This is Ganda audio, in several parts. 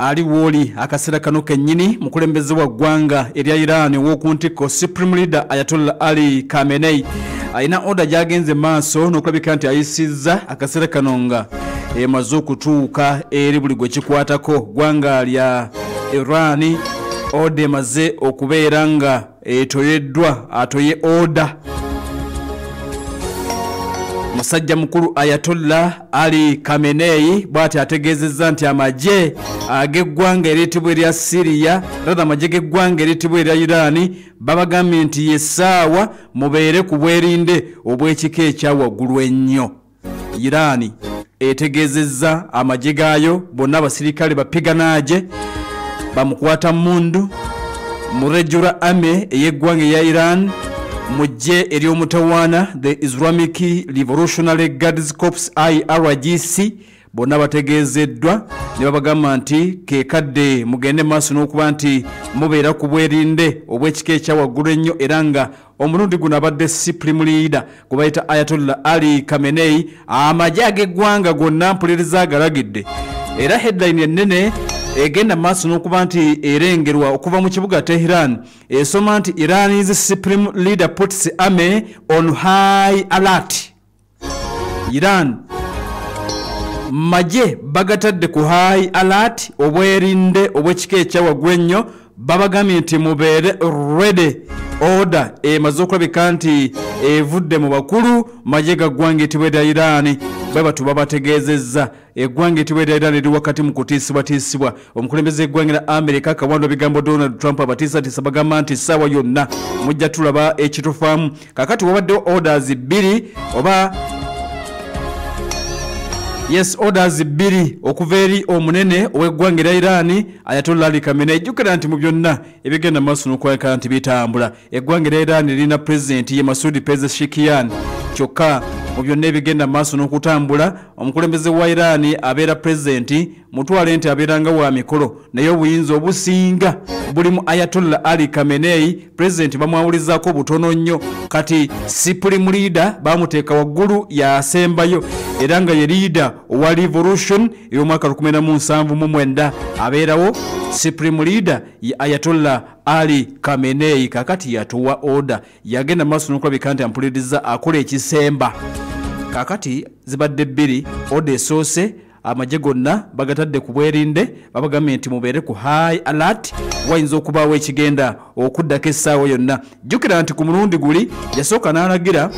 ali woli akasera kano kennyini mukulembeze wa ggwanga erya Iran w'okuntiko Supreme Leader Ayatollah Ali Khamenei ayina order jagenze maaso n'okulabika nti ayisizza akasera kano nga emaze okutuuka eri buli gwe kikwatako ggwanga lya Iran. Order emaze okubeera nga etoyeddwa atoye order. Musajja mukulu Ayatollah Ali Khamenei bwati ategezezza nti amagye ag'eggwanga eryitibwa erya Syria rada amagye g'eggwanga eryitibwa erya Iran babagambye nti yessaawa mubeere ku bwerinde obw'ekika ekya waggulu ennyo. Iran etegezezza amagye gaayo bonna abasirikale bapiganaje bamukwata mundu mu regular army ey'eggwanga erya Iran mujje eri omutawaana the Islamic Revolutionary Guards Corps IRGC bonna bategezeddwa ne babagamba nti kekadde mugende maaso n'okuba nti mubeera ku bwerinde obw'ekika ekya waggulu ennyo era nga omulundi guno abadde Supreme Leader kubayita Ayatollah Ali Khamenei amagye ag'eggwanga gonna mpuliriza agalagidde era headline ennene egenda maaso n'okuba nti erengerwa okuva mu kibuga Tehran esoma nti Iran's Supreme Leader puts army on high alert. Iran magye bagatadde ku high alert obwerinde obw'ekika ekya waggulu ennyo babagambye nti mubeere ready. Order emaze okulabika nti evudde mu bakulu magye ga ggwanga eryitibwa erya Iran bwe batu babategezezza eggwanga eryitibwa erya Iran eri wakati mu kutiisibwatiisibwa. Omukulembeze eggwanga lya America Kawando bigambo Donald Trump abatiisatiisa bagamba nti ssaawa yonna mujja tulaba ekitufaamu. Kakati wabaddewo orders bbiri oba orders bbiri okuva eri omunene ow'eggwanga erya Iran Ayatollah Ali Khamenei. Jjukira nti mu byonna ebigenda maaso n'okweka nti bitambula. Eggwanga erya Iran lirina president ye Masoud Pezeshkian kyokka mu byonna ebigenda maaso n'okutambula omukulembeze wa Iran abeera president mutwale nti abeeranga wa mikolo naye obuyinza obusinga buli mu Ayatollah Ali Khamenei. President bamwawulizaako butono nnyo kati Supreme Leader bamuteeka waggulu yasembayo era nga ye leader wa revolution ey'omwaka 1979 abeerawo Supreme Leader ye Ayatollah Ali Khamenei. Kakati yatuwa order yagenda maaso n'okulabika nti ampuliriza akola ekisemba. Kakati zibadde bbiri order esoose amagye gonna bagatadde ku bwerinde babagambye nti mubeere ku high alert wayinza okubaawo ekigenda okuddako essaawa yonna. Jjukira nti ku mulundi guli yasooka n'alagira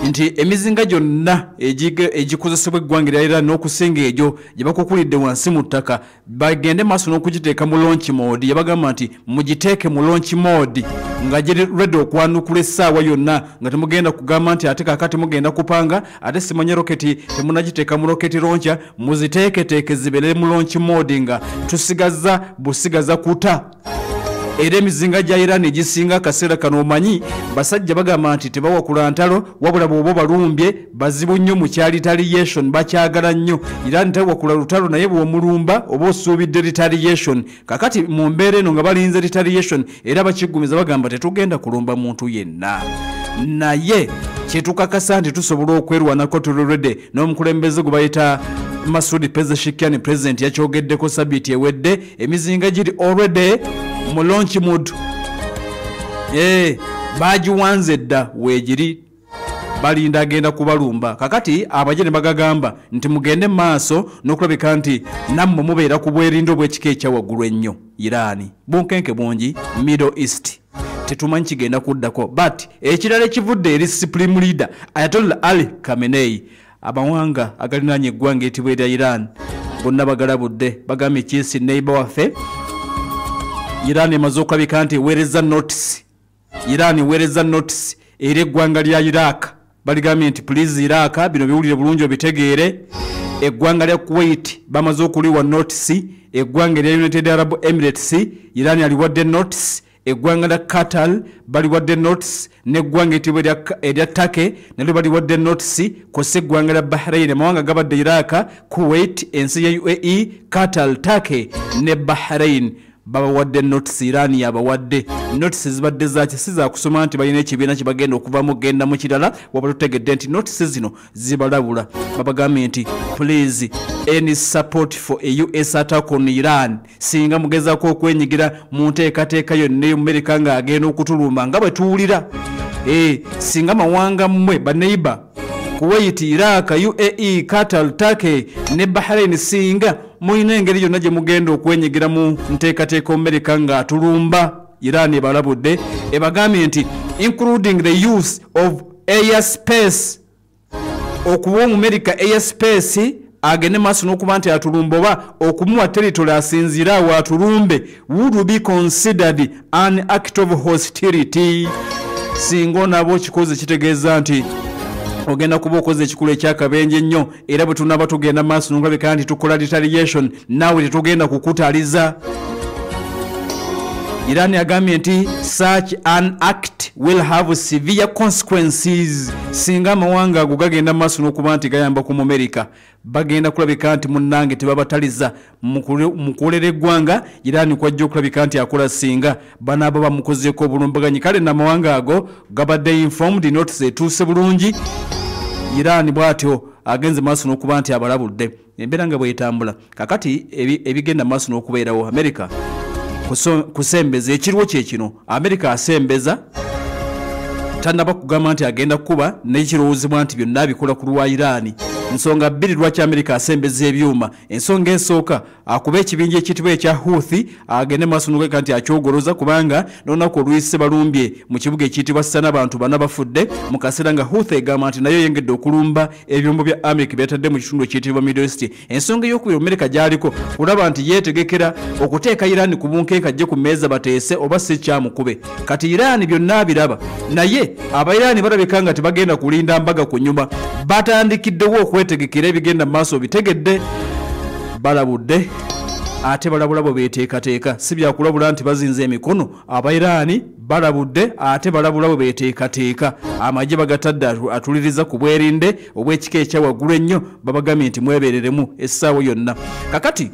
nti emizinga gyonna egikozesebwa eggwanga erya Iran n'okusinga egyo gye bakukulidde wansi mu ttaka bagende maaso n'okugiteeka mu launch mode. Yabagamba nti mugiteeke mu launch mode nga giri ready okwanukula essaawa yonna nga temugenda kugamba nti ate kakati mugenda kupanga ate simanye roketi temunagiteeka mu rocket launcher muziteeketeeke zibeere mu launch mode nga tusigaza busigaza kuta. Era emizinga gya Iran egisinga akaseera kano omanyi basajja bagamba nti tebawakula ntalo wabula bw'oba balumbye bazibu nnyo mu kya retaliation bakyagala nnyo. Iran tewakula lutalo naye bw'omulumba oba osuubidde retaliation. Kakati mu mbeera eno nga balinze retaliation era bakiggumiza bagamba tetugenda kulumba muntu yenna naye kyetukakasa nti tusobola okwerwanako tulurede n'omukulembeze gwe bayita Masoud Pezeshkian president yakyogeddeko sabiti ewedde emizinga giri already mu launch mode. Bagiwanze dda weegiri balinda agenda kubalumba. Kakati abagye ne bagagamba nti mugende maaso n'okulabika nti nammwe mubeera ku bwerinde obw'ekika ekya waggulu ennyo. Iran bunkenke bungi Middle East tetumanyi kigenda kuddako but ekirala ekivudde eri Supreme Leader Ayatollah Ali Khamenei abawanga agalinaanye eggwanga eryitibwa erya Iran bonna bagalabudde bagambye kiisi neighbor waffe Iran emaze okulabika nti eweereza notice. Iran eweereza notice eri eggwanga lya Iraq baligambye nti please Iraq bino biwulire bulungi obitegeere. Eggwanga lya Kuwait bamaze okuliwa notice. Eggwanga lya United Arab Emirates Iran aliwadde notice. Eggwanga lya Qatar baliwadde notice n'eggwanga erya Turkey nalyo baliwadde notice kw'ossa eggwanga lya Bahrain. Amawanga gabadde Iraq, Kuwait, ensi ya UAE, Qatar, Turkey ne Bahrain babawadde notice Iran yabawadde notices zibadde zaaki si za kusoma nti balina ekibiina kye bagenda okuvamu genda mu kirala wabula tutegedde nti notices zino zibalabula babagambye nti please any support for a US attack on Iran singa mugezaako okwenyigira mu nteekateeka yonna America nga agenda okutuluma nga bwe tuwulira singa mawanga mmwe baneiba Kuwait, Iraq, UAE, Qatar, Turkey ne Bahrain singa mulina engeri yonna gye mugenda okwenyigira mu nteekateeka America nga atulumba Iran ebalabudde ebagambye nti including the use of airspace okuwa America airspace agende maaso n'okuba nti atulumba oba okumuwa territory asinziira awo atulumbe would be considered an act of hostility singa nabo kikoze kitegeeza nti ogenda kuba okoze ekikulu ekyakabenje ennyo era bwe tunaba tugenda maaso n'olabika nti tukola retaliation naawe tetugenda kukutaliza Iran agambye nti such an act will have severe consequences singa amawanga ago gagenda maaso n'okuba nti gayamba ku America bagenda kulabika nti munnange tebabataliza mu kukolera eggwanga Iran kwajja okulabika nti akola singa banaaba bamukozeeko obulumbaganyi kale n'amawanga ago gabadde informed notice etuuse bulungi Iran bwatyo agenze maaso n'okuba nti abalabudde embeera nga bwetambula kakati ebigenda maaso n'okubeerawo America kusembeza ekiriwo kye kino America asembeza tanaba kugamba nti agenda kuba n'ekirowoozebwa nti byonna bikola ku lwa Iran ensonga bbiri lwaki America asembeza ebyuma ensonga esooka akuba ekibinja ekitibwa ekya Houthi agende maaso n'okulabika nti akyogoloza kubanga n'olunaku oluyise balumbye mu kibuga ekiyitibwa Sana abantu bana bafudde mu kaseera nga Houthi egamba nti nayo yengedde okulumba ebyombo bya America byatadde mu kitundu ekiyitibwa Middle East ensonga y'okubiri America gy'aliko kulaba nti yeetegekera okuteeka Iran ku bunkeeka ajje ku mmeeza bateese oba si kyamukube kati Iran byonna biraba naye Abayirani balabika nga tebagenda kulinda mbaga ku nyuma batandikiddewo okwetegekera ebigenda maaso bitegedde balabudde ate balabulabo beteekateeka si byakulabula nti bazinze emikono Abayirani balabudde ate balabulabo beteekateeka amagye bagatadde atuliriza ku bwerinde obw'ekika ekyawaggulu ennyo babagambye nti mwebereremu essaawo yonna kakati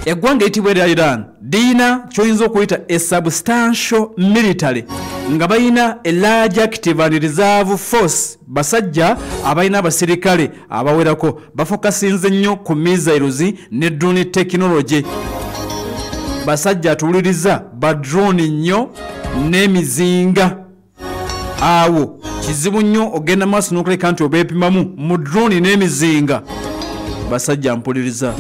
eggwanga eyitibwa erya Iran diina kyoyinza okuyita a substantial military nga balina a large active and reserve force basajja abalina abasirikale abawerako bafokasinze nnyo ku missiles ne drone technology basajja atuliriza ba drone nnyo n'emizinga awo kizibu nnyo ogenda maaso n'okuleka nti obeepimamu mu drone n'emizinga basajja mpuliriza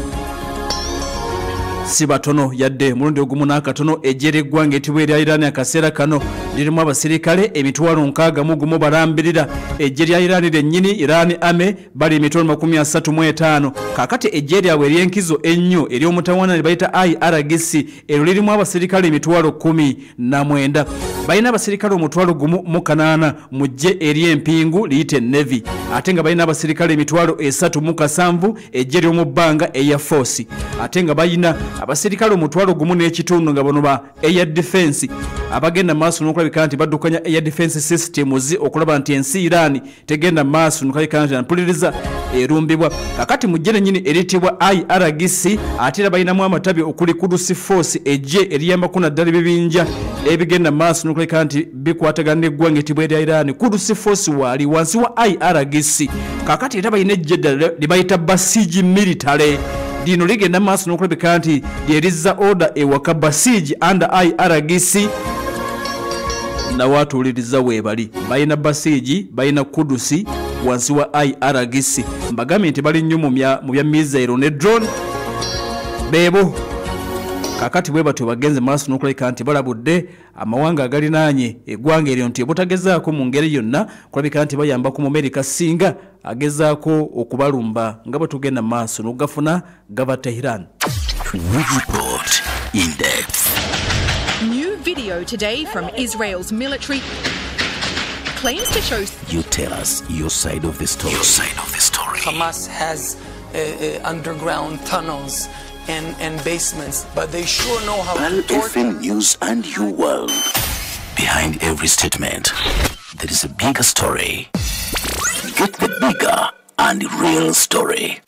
si batono yadde mulundi ogumu n'akatono ejjera eggwanga etibwa erya Iran akaseera kano lirimu abasirikale emitwalo 61 balambirira ejje lya Iran lyennyini Iran Army bali emitwalo 35 kakati ejje lyabwe ery'enkizo ennyo ery'omutawaana ne bayita IRGC eryo lirimu abasirikale emitwalo 19 balina abasirikale omutwalo 18 mu ejje ery'empingu liyite Navy ate nga balina abasirikale emitwalo 37 ejje ly'omu bbanga Air Force ate nga balina abasirikale omutwalo 1 n'ekitundu nga bano ba Air Defense abagenda maaso n'okulabika nti baddukanya Air Defense Systems okulaba nti ensi Iran tegenda maaso n'okulabika nti mpuliriza erumbibwa kakati mu ejje lennyini eritibwa IRGC ate era balinamu amatabi okuli Quds Force ejje eriyambako naddala ebibinja ebigenda maaso n'okulabika nti bikwatagana n'eggwanga etibwa erya Iran Quds Force waali wansi wa IRGC kakati era balina ejje ddala libayita Basij military dino ligenda maaso n'okulabika nti lyeriza order ewaka Basij under IRGC nawatuliriza weebali balina Basij balina Quds wansi wa IRGC mbagambye nti bali nnyo mu bya missile ne drone beebo kakati bwe batyo bagenze maaso n'okulabika nti balabudde amawanga agalinaanye eggwanga eryo nti obutagezaako mu ngeri yonna kulabika nti bayamba ku America singa agezaako okubalumba nga bwe tugenda maaso n'okugafuna gava Tehran. Report in depth. New video today from Israel's military claims to show. You tell us your side of the story. Your side of the story. Hamas has underground tunnels and basements, but they sure know how Pal to torture. FM News and You World. Behind every statement, there is a bigger story. Get the bigger and real story.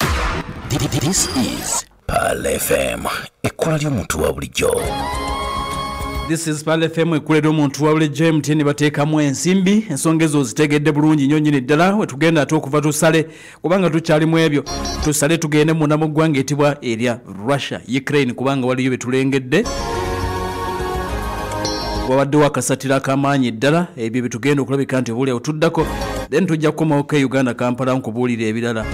This is Pal FM, ekkola ly'omuntu wa bulijjo. This is Pal FM ekulera omuntu wa bulijjo MTN bateekamu ensimbi ensonga ezo zitegedde bulungi nnyo nnyini ddala we tugenda ate okuva tusale kubanga tukyalimu ebyo tusale tugende munda mu ggwanga etibwa erya Russia Ukraine kubanga waliyo betulengedde wawaddewo akasatira ak'amaanyi ddala ebyo betugenda okulabika nti obuulyawo tuddako then tujja kukomawo ke Uganda Kampala nkubuulira ebirala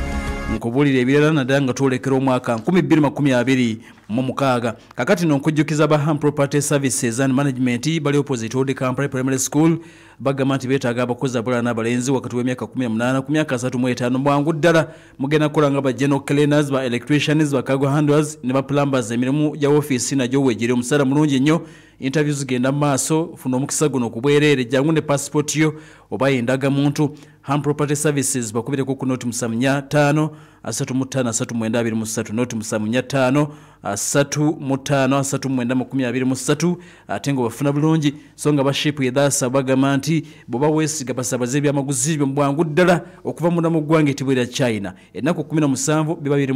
naddala nga twolekera omwaka 2026 kakati n'okujjukiza ba Ham Property Services and Management bali opposite Old Kampala Primary School bagamba nti beetaaga abakozi abalala n'abalenzi wakati w'emyaka 18 ku myaka 35 bwangu ddala mugenda kukola nga ba general cleaners ba electricians ba cargo handlers ne ba plumbers emirimu gya office nagyo wejjere omusala mulungi nnyo interviews genda maaso funa omukisa guno kubwereere jangu ne passport yo oba yendaga muntu Ham Property Services bakubire ku noti 75 359 noti 75 359 atengo bafuna bulungi songa bashipu yedasa bagamba nti boba wesiga basabaze ebyamaguzi byo mbwangu ddala okuva mu namu gwange tibwera China ennaku 17 biba biri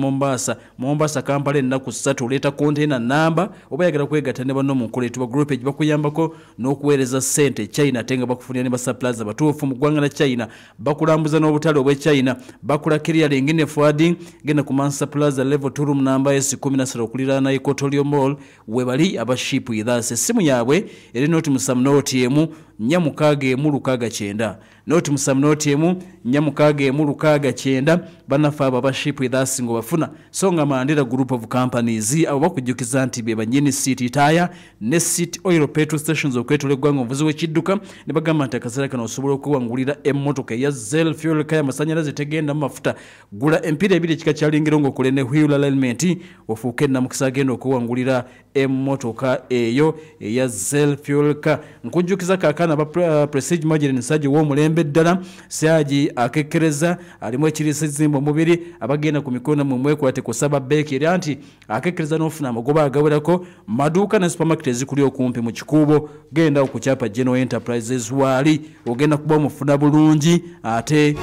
Mombasa Kampala ennaku 3 oleta container namba oba yagala kwegatta ne banno mu nkola etibwa group bakuyambako n'okuweereza sente China tenga bakufunira ne ba suppliers abatuufu mu ggwanga la China bakulambuza n'obutale obwe China bakula clearing ne forwarding genda ku Mansa Plaza level 2 room number S13 okulira na Equatorial Mall webali abashipu yidase simu yabwe eri noti musamnoti emu nyamukage emu lukaga kyenda noti musamnoti emu nyamukage emu lukaga kyenda banafa abashipu yidase ngo bafuna songa Mandela group of companies abo bakujjukiza nti be banyini city tire ne city oil petrol stations okwetole gwango omuvuzi w'ekidduka ne bagamba nti akasera kano osobola okuwangulira emmotoka ya Zell fuel kaya masanyalaze tegenda mafuta gula empira ebiri kika kyalingiro ngo kule ne wheel alignment ofuuke na mukisa gendo okuwangulira emmotoka eyo ya Zell fuel ka nkujjukiza kakana ba Prestige Margarine Saji w'omulembe ddala Saji akekereza alimu ekirisizimbo mubiri abagenda ku mikono mu mwekwate kusaba beki eri anti akekereza n'ofuna amagoba agawerako maduuka ne supermarket ezikuli okumpi mu kikubo genda okukyapa General Enterprises wali ogenda kuba mufuna bulungi ate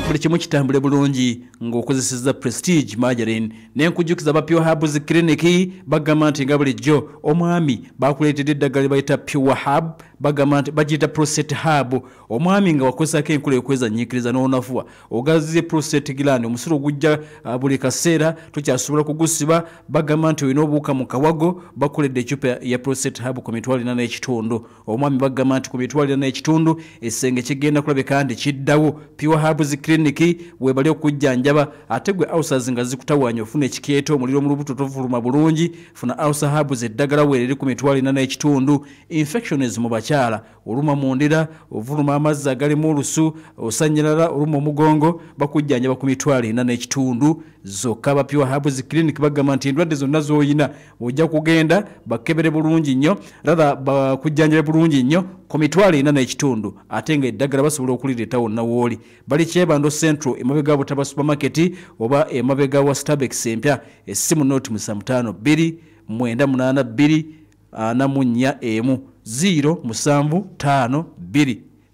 buli kimu kitambule bulungi ng'okozeseza Prestige Margarine n'enkujjukiza ba Pure Herbs Clinic bagamba nti nga bulijjo omwami bakuleetedde eddagala bayita Pure Herb bagamba nti bagiyita prostate herb omwami nga wakozesako enkula ekweza nyiikiriza n'onafuwa ogaziye prostate gland omusiro gujja buli kaseera tukyasobola kugusiba bagamba nti olina obuuka mu kawago bakuledde ecupa ya prostate herb ku mitwalo 4 n'ekitundu omwami bagamba nti ku mitwalo 4 n'ekitundu essenge kigenda kulabika nti kiddawo Pure Herbs Clinic webali okujjanjaba ate gwe ulcers nga zikutawaanya ofuna ekikeeto omuliro mu lubuto tovuluma bulungi funa ulcer herbs eddagala weereri ku mitwalo 4 n'ekitundu infections mu bakyala oluma mu ndira ovuluma amazzi agalimu olusu osanyirala oluma omugongo bakujjanjaba ku mitwalo 4 n'ekitundu zokka ba Pure Herbs Clinic bagamba nti endwadde zonna z'oyina ojja kugenda bakebere bulungi nnyo rather bakujjanjabe bulungi nnyo ku mitwalo 4 n'ekitundu ate nga eddagala basobola okulireeta wonna wooli bali Kyebando Central emabega butaba supermarket oba emabega wa Starbucks empya essimu noti 52 982 4 emu 075 2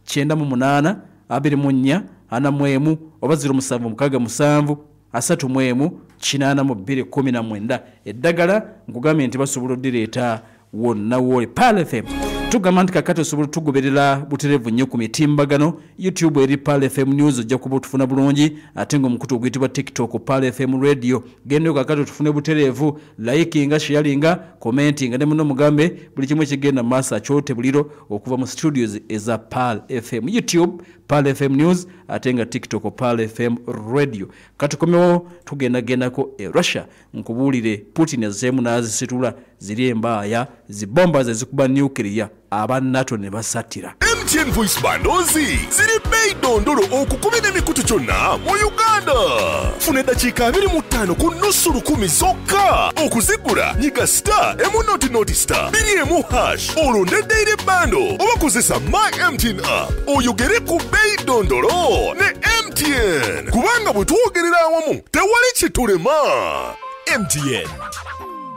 98 24 41 oba 075 37 82 19 eddagala nkugambye nti basobola oddireeta wonna wooli Pal FM tugamba nti kakati osobola tugoberera buterevu nnyo ku mitimbagano YouTube eri Pal FM News ojja kuba otufuna bulungi ate ng'omukutu oguyitibwa TikTok Pal FM Radio gendeyo kakati otufune buterevu likinga sharinga commentinga ne muno mugambe buli kimu kigenda maaso akyote buliro okuva mu studios eza Pal FM YouTube Pal FM News ate nga TikTok Pal FM Radio katukomewo tugendagendako Russia nkubuulire Putin azeemu n'azisitula ziri embaaya zibomba zezikuba nuclear aba NATO ne basatira MTN Voice Bundles ziri bei dondolo okukubira emikutu kyonna mu Uganda. Funa eddakiika 25 ku nusu lukumi zokka okuzigula nyiga star emu star 2 olonde daily bundle oba kozesa My MTN app oyogere ku bei dondolo ne MTN kubanga bwe twogerera awamu tewali kitulema. MTN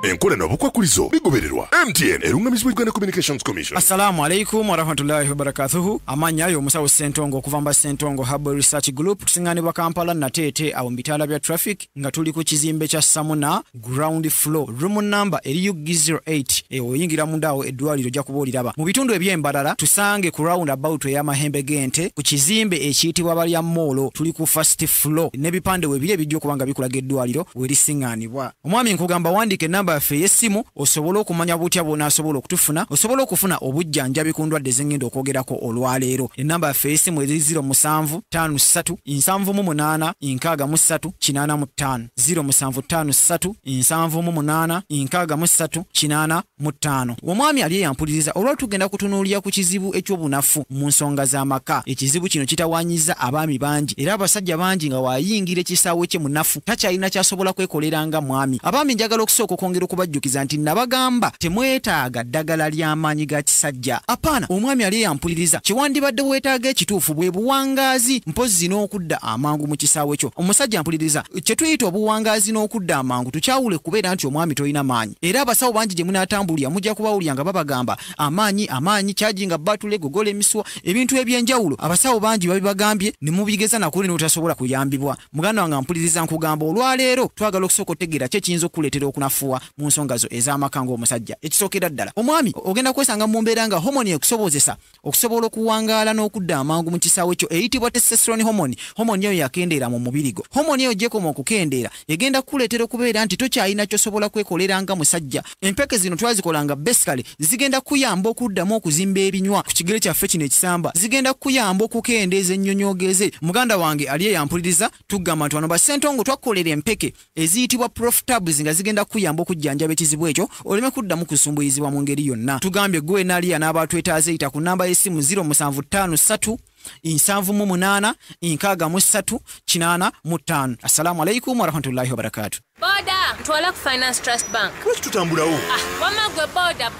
enkola n'obukwakulizo bigobererwa. MTN erungamizibwa Uganda Communications Commission. Assalamu alaikum warahmatullahi wabarakatuhu. Amanya yo musawo Sentongo okuvamba Sentongo Hub Research Group tusinganibwa Kampala na Tete awo mbitala bya traffic nga tuli ku kizimbe kya Samuna ground floor room number eri UG08 oyingira mundawo eddwaliro jja kubuliraba mu bitundu ebyembalala tusange ku round about ya mahembe gente ku kizimbe ekiyitibwa balya molo tuli ku first floor ne bipande webire bijjo kubanga bikulaga eddwaliro werisinganibwa. Omwami nkugamba wandike namba yafe yesimu osobola okumanya butya bona asobola okutufuna osobola okufuna obujjanjabi ku ndwadde zengendo okwogerako olwaleero. Enamba yafe yesimu eri 0753 738 63 85 0753 738 63 Omwami ali yampuliriza olwa tugenda kutunuulira ku kizibu ekyobunafu mu nsonga z'amaka. Ekizibu kino kitawanyiza abaami bangi era abasajja bangi nga wayingira ekisaawe kye munafu takyalina kyasobola kwekoleranga mwami. Abaami njagala okusooka okwongera okubajjukiza nti nabagamba temwetaaga ddagala ly'amaanyi ga kisajja. Apaana omwami ali yampuliriza kiwandibadde weetaaga ekituufu bwe buwangaazi mpozi n'okudda amangu mu kisaawe kyo. Omusajja ampuliriza kye tuyita obuwangaazi n'okudda amangu tukyawule kubeera nti omwami toyina maanyi era abasawo bangi gye munaatambulira mujja kubawulira nga babagamba amaanyi kyajinga batule gogola emiswa ebintu ebyenjawulo. Abasawo bangi babibagambye ne mubigeza nakuli n'otasobola kuyambibwa. Muganda wange ampuliriza nkugamba olwaleero twagala okusooka otegeera kye kiyinza okukuleetera okunafuwa mu nsonga zo ez'amaka ng'omusajja. Ekisookera ddala omwami ogenda kwesanga mu mbeera nga homoni ekusobozesa okusobola okuwangaala n'okudda amangu mu kisaawe kyo eyitibwa testosterone homoni. Homoni eyo yakendeera mu mubiri gwo. Homoni eyo gyekoma okukendeera egenda kukuleetera okubeera nti tokyalina ky'osobola kwekoleranga musajja. Empeke zino twazikolanga basically zigenda kuyamba okuddamu okuzimba ebinywa ku kigere kyaffe kino ekisamba zigenda kuyamba okukendeeza ennyonyogeeze. Muganda wange aliye yampuliriza tugamba nti wano ba Sentongo twakolera empeke eziyitibwa Profitabs nga zigenda kuyamba okujjanjaba ekizibu ekyo oleme kuddamu kusumbuyizibwa mu ngeri yonna. Tugambye gwe naliya n'abatwetaaze eyita ku namba y'essimu 0753 738 63 Assalamu alaikum warahmatullahi wabarakatuh. Boda, ntwala ku Finance Trust Bank. Lwaki tutambulawo? Wamagwe boda.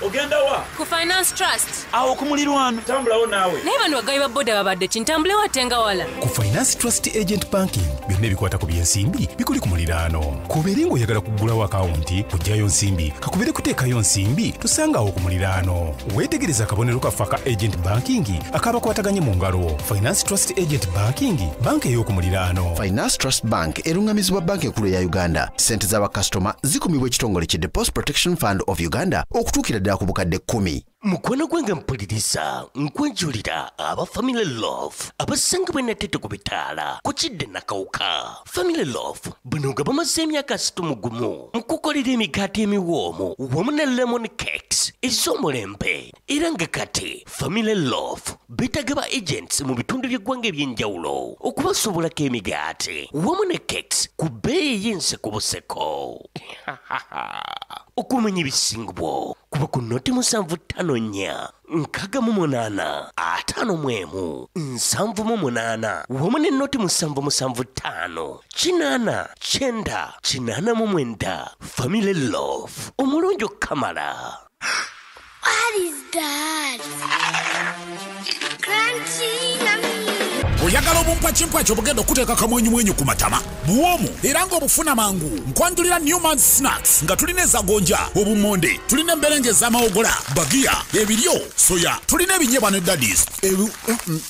Ogenda wa? Ku Finance Trust. Awo kumulirwano. Tambulawo naawe. Naye bano bagayi ba boda babadde kintambule watenga wala. Ku Finance Trust Agent Banking byonna ebikwata ku byensimbi bikuli ku muliraano. Kubeere ng'oyagala kuggulawo akawunti kuggyayo nsimbi kakubere kuteekayo nsimbi tusangawo ku muliraano. Weetegereza akabonero kaffe aka Agent Banking akabakwataganye mu ngalo. Finance Trust Agent Banking banka ey'oku muliraano. Finance Trust Bank erungamizibwa banka enkulu ya Uganda. Sente z'abakasitoma zikumibwa ekitongole ki Deposit Protection Fund of Uganda okutuukira ddala ku bukadde 10. Mukwano gwange mpuliriza nkwenjulira aba Family Love abasanga bwe natete ku bitaala kukidde nakawuka. Family Love bano nga bamaze emyaka 6 gumu nkukolera emigaati emiwoomu wamu ne lemon cakes ez'omulembe era nga kati Family Love beetaga ba agents mu bitundu by'eggwanga ebyenjawulo okubasobolako emigaati wamu ne cakes ku bbeeyi y'ensekoboseko. Okumanya ebisingibwo kuba ku noti 754 688 51 78 wamu ne noti 775 89 Family Love omulungi okamala. What is that? Crunchy, yummy. Oyagala obumpakyimpakyi obugenda okuteeka kamwenyumwenyu ku matama buwoomu era ng'obufuna mangu nkwanjulira Newman's Snacks nga tulina ezagonja obumonde tulina emberenje ez'amawogola bagiya ebiryo soya tulina ebinyebwa ne daddies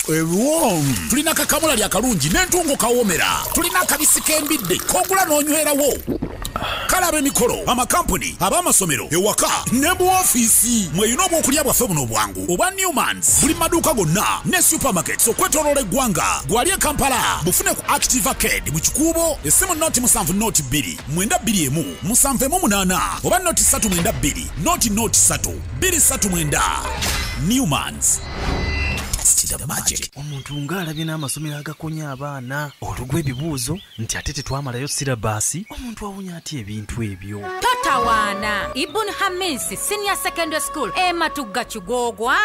ebiwoomu tulina kakamulali akalungi n'entungo kawoomera tulina akabisi k'embidde k'ogula n'onywerawo. Kalaba emikolo amakampuni ab'amasomero ewaka ne mu ofiisi mweyina obwokulya bwaffe buno obwangu obwa Newman's buli maduuka gonna ne supermarkets okwetooloola eggwanga. Gwali e Kampala bufune ku Active Arcade mu kikuubo essimu noti 7 noti 2 921 718 oba noti 392 noti 3 239 Newman's. Omuntu ng'alabye n'amasomero agakonya abaana olugwa ebibuuzo nti ate tetwamalayo sirabaasi omuntu awunya ati ebintu ebyo. Totawaana Ibn Hamisi Senior Secondary School Matugga Kigogwa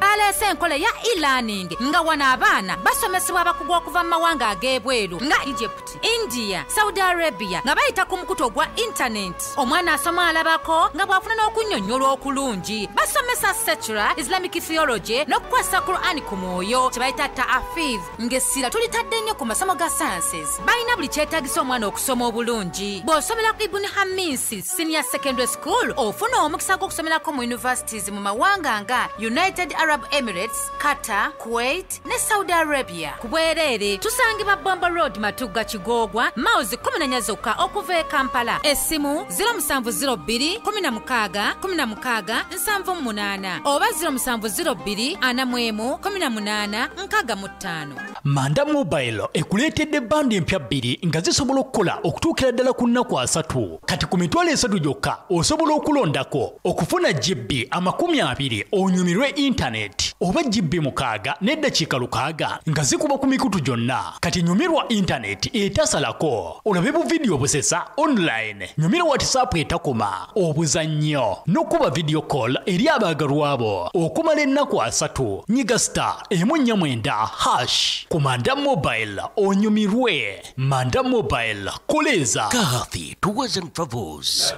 alese enkola ya e-learning nga wana abaana basomesebwa abakugu okuva mu mawanga ag'ebweru nga Egypt, India, Saudi Arabia nga bayita ku mukuto gwa internet. Omwana asoma alabako nga bw'afuna n'okunnyonnyola okulungi. Basomesa secular Islamic theology n'okukwasa Qur'ani ku mwoyo kyebayita ta'afiz ng'essira tulitadde nnyo ku masomo ga sciences. Balina buli kyetaagisa omwana okusoma obulungi. Bw'osomera ku Ibn Hamisi Hamisi Senior Secondary School ofuna omukisa gw'okusomerako mu universities mu mawanga nga United Arab Emirates, Qatar, Kuwait ne Saudi Arabia. Ku bwereere tusangibwa Bombo Road Matugga Kigogwa mauzi 14 zokka okuva e Kampala. Essimu 0702 16 16 78 oba 0702 41 18 65. Manda Mobile ekuleetedde bandi empya 2 nga zisobola okukola okutuukira ddala ku nnaku 3. Kati ku mitwalo 3 gyokka osobola okulondako okufuna GB 20 onyumirwe internet oba GB 6 n'eddakiika 6 nga zikuba ku mikutu gyonna. Kati nyumirwa internet etasalako olabe bu video busesa online, nyumira WhatsApp etakoma, obuzannyo n'okuba video call eri abaagalwa abo okumala ennaku 3. Nyiga *149# ku Manda Mobile onyumirwe. Manda Mobile koleza Kathy Tours and Travels.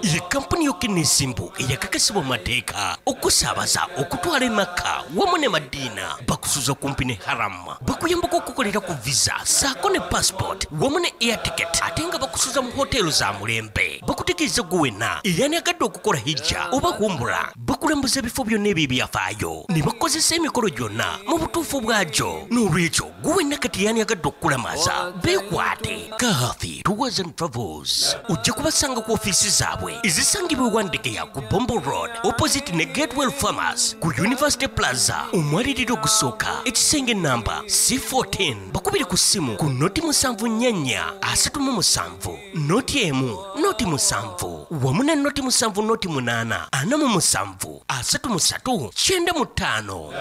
Iyi kampuni y'okinesimbu eyakakasibwa mu mateeka okusaabaza okutwala Makka wamu ne Madina. Bakusuza kumpi ne Haram, bakuyambako okukolera ku visa saako ne passport wamu ne air ticket, ate nga bakusuza mu hotelu za mulembe. Bakutegeeza gwena eyani agadde okukola hijja oba umrah, bakulambuza ebifo byonna ebyafaayo ne bakozesa emikolo gyonna mu butuufu bwagyo. N'olwekyo gwena kati yani agadde okukulamaza beekwate. Kathy Tours and Travels ojja kubasanga ku ofiisi zaabwe ezisangibwa Wandegeya ku Bombo Road opposite ne Gatewell Farmers ku University Plaza omwaliriro ogusooka ekisenge namba C14. Bakubire ku ssimu ku noti 7 noti emu noti 7 wamu ne noti 7 noti 8 47 33 95.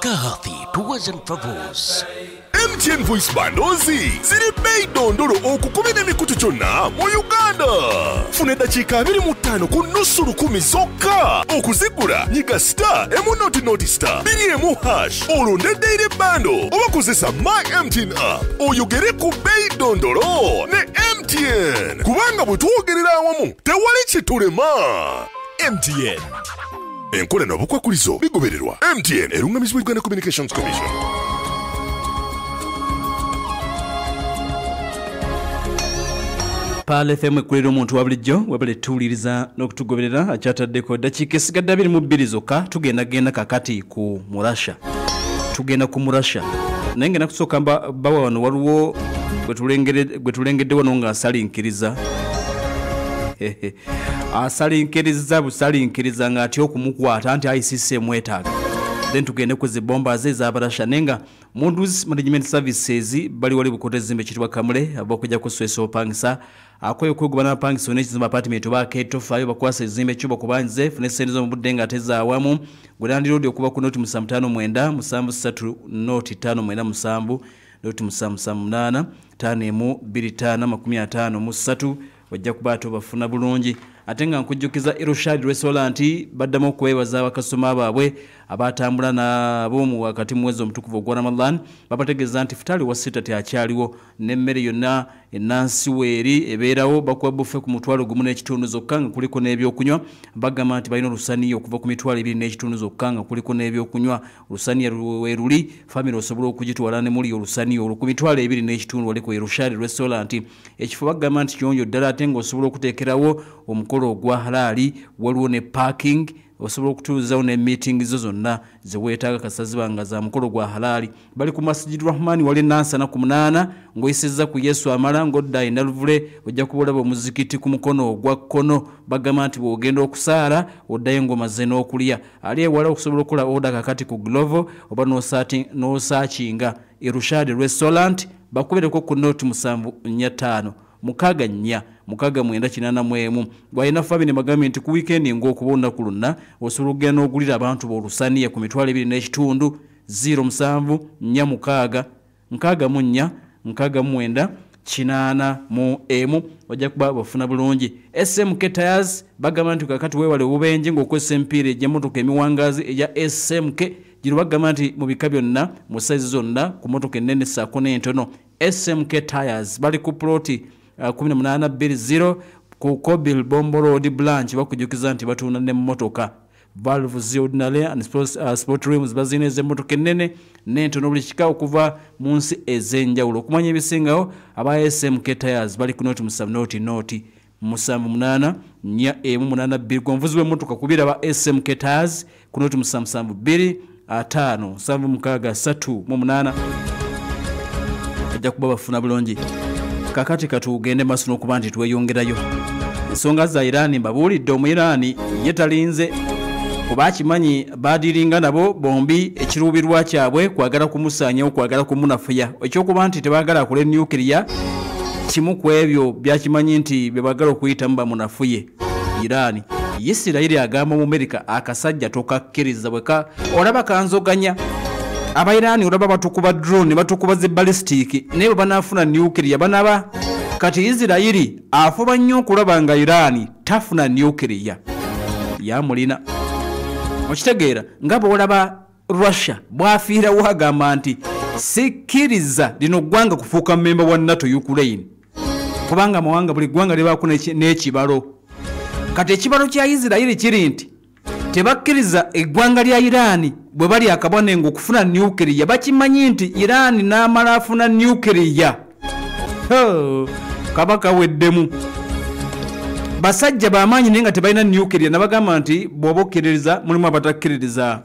Kathy Tours and Travels. MTN Voice Bundles ziri bei dondolo okukubira emikutu kyonna mu Uganda. Funa eddakiika 25 ku nnusu 10 zokka. Okuzigula nyiga *190*2 olonde daily bundle oba kozesa My MTN app oyogere ku bei dondolo ne MTN kubanga bwe twogerera awamu tewali kitulema. MTN enkola n'obukwakulizo bigobererwa. MTN erungamizibwa Uganda Communications Commission. Pale FM ekulira omuntu wa bulijjo webale tuuliriza n'okutugoberera akyataddeko eddakiika esigadde 22 zokka. Tugenda kakati ku Murasha. Tugenda ku Murasha naye ngenda kusooka bawa wano waliwo gwe tulengedde wano nga asalinkiriza busalinkiriza nga atya okumukwata nti ICC mwetaaga. Then tugende ku zibomba ez'abarasha nenga Mundus Management Services bali wali bukotezimbe kitwa Kamule abokujja kusweso pangisa akoyo kwegubana napangisa n'ekizimba apartment baketofayo bakwasa ezimbe cyuba kubanze fune sente zo mu buddenga ateza awamu Gulandi Road okuba ku noti 59 73 noti 5 noti 778 52553 wajja kubato bafuna bulungi. Atenga nkujjukiza Eroshad Restaurant baddamu okwebaza abakasoma baabwe abatambula nabo mu wakati mwezi omutukuvu ogwa Ramadan. Babategeeza nti futali wa sita akyaliwo n'emmere yonna enansi weeri ebeerawo bakuwa bufe ku mutwalo gumu n'ekitundu zokka nga kuliko n'ebyokunywa. Bagamba nti balina olusaniya okuva ku mitwalo 2 n'ekitundu zokka nga kuliko n'ebyokunywa. Olusaniya weeruli famire osobola okugitwala ne muli olusaniya olwo ku mitwalo 2 n'ekitundu waliko Eroshad Restaurant. Ekifo bagamba nti kyonjo ddala ate nga osobola okuteekerawo omukolo ogwa halali waliwo ne parking osobola okutuuzawo ne meeting zo zonna ze weetaaga kasaziba nga za mukolo gwa halali. Bali ku Masjid Rahman wali nansana ku 8 ng'oyisizza ku Yesu amala ng'odda endaluvule ojja kubolaba omuzikiti ku mukono ogwa kkono. Bagamba nti bw'ogenda okusaala oddayo engoma ze n'okulya. Ali ewala okusobola okukola oda kakati ku Glovo oba n'osaakinga Eroshad Restaurant bakubireko ku noti 745 64981. Gwalina famine bagambe nti ku weekend ng'okubona ku lunna osobola okugenda n'ogulira abantu b'olusaniya ku mitwalo 2 n'ekitundu 0746 64 69 ojja kuba bafuna bulungi. SMK Tires bagamba nti kakati weewale obubenje ng'okozesa empiira egy'emmotoka emiwangazi eya SMK gino bagamba nti mu bika byonna mu size zonna ku mmotoka ennene ssaako n'entono. SMK Tires bali ku ploti 1820 ku Kobil Bombo Road branch bakujjukiza nti batunda ne mmotoka valves ordinary and sport rims bazina ez'emmotoka ennene n'entono buli kika okuva mu nsi ez'enjawulo. Okumanya ebisingawo aba SMK Tires bali ku noti 7 noti 78 482 gomvuzi w'emmotoka kubira aba SMK Tires ku noti 772 5 763 ajja kuba bafuna bulungi. Kakati katugende maaso n'okuba nti tweyongerayo ensonga za Iran. Mbabuulidde Omuyirani yetalinze kuba akimanyi badiringa nabo bombi ekiruubirwa kyabwe kwagala kumusaanyawo kwagala kumunafuya ekyokuba nti tebaagala akole nuclear kimu ku ebyo byakimanyi nti bebagala okuyitamu bamunafuye. Iran Isirayiri agamba mu Amerika akasajja tokakkiriza bweka olaba kanzoganya Abairani olaba batukuba drone batukuba zi ballistic nebo banafuna nuclear banaba kati Isirayiri afuba nnyo okulaba nga Iran tafuna nuclear yamulina okitegeera nga bwolaba Russia bwafiira wagamba nti sikiriza lino gwanga kufuuka member wa NATO Ukraine kubanga mawanga buli gwanga libakuna n'ekibalo. Kati ekibalo kya Isirayiri kiri nti tebakkiriza eggwanga lya Iran bwe bali akabone ng'okufuna nuclear bakimanyi nti Iran n'amala afuna nuclear kabaka weddemu basajja bamaanyi naye nga tebalina nuclear nabagamba nti bw'obokkiririza mulimu abatakkiririza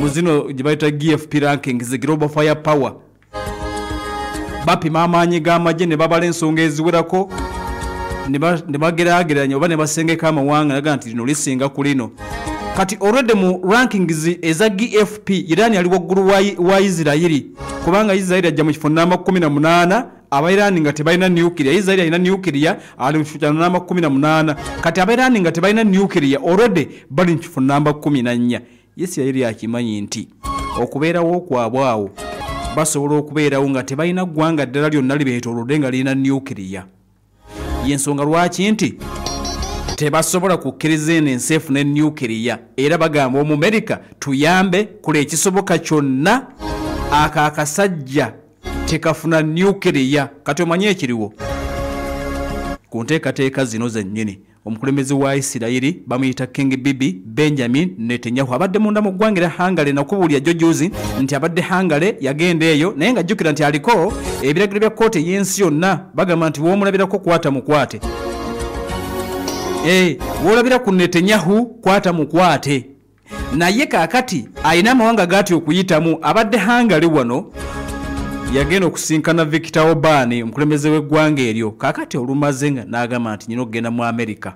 mu zino gye bayita GFP rankings global fire power bapima amaanyi g'amagye ne babala ensonga eziwerako ne bageraageranya oba ne basengeka amawanga naga nti lino lisinga ku lino. Kati already mu rankings eza GFP Iran yali waggulu wa Isirayiri kubanga Isirayiri ajja mu kifo namba 18 Abairani nga tebalina nuclear. Isirayiri alina nuclear ali mu kifo namba 18 kati Abairani nga tebalina nuclear already bali mu kifo namba 14. Isirayiri akimanyi nti okubeerawo kwabwawo basobola okubeerawo nga tebalina ggwanga ddala lyonna libeetoolodde nga lirina nuclear. Yensonga lwaki nti tebasobola kukkiriza eno ensi efuna nuclear era bagamba mu Amerika tuyambe kule ekisoboka kyonna akasajja tekafuna nuclear. Kati omanye ekiriwo ku nteekateeka zino zennyini omukulembeze wa Isirayiri bamuyita King Bibi Benjamin Netanyahu abadde munda mu ggwanga lya Hungary nakubulya jojozi nti abadde Hungary yagenda eyo naye nga jjukira nti aliko ebiragiro bya kkooti y'ensi yonna bagamba nti woomulabirako kwata mukwate. Wolabira ku Netanyahu kwata mukwate naye kaakati alina amawanga gati okuyitamu abadde Hungary wano yagenda okusinkana Victor Orban omukulembeze w'eggwanga eryo kaakati olumaze nga n'agamba nti nyina okugenda mu Amerika.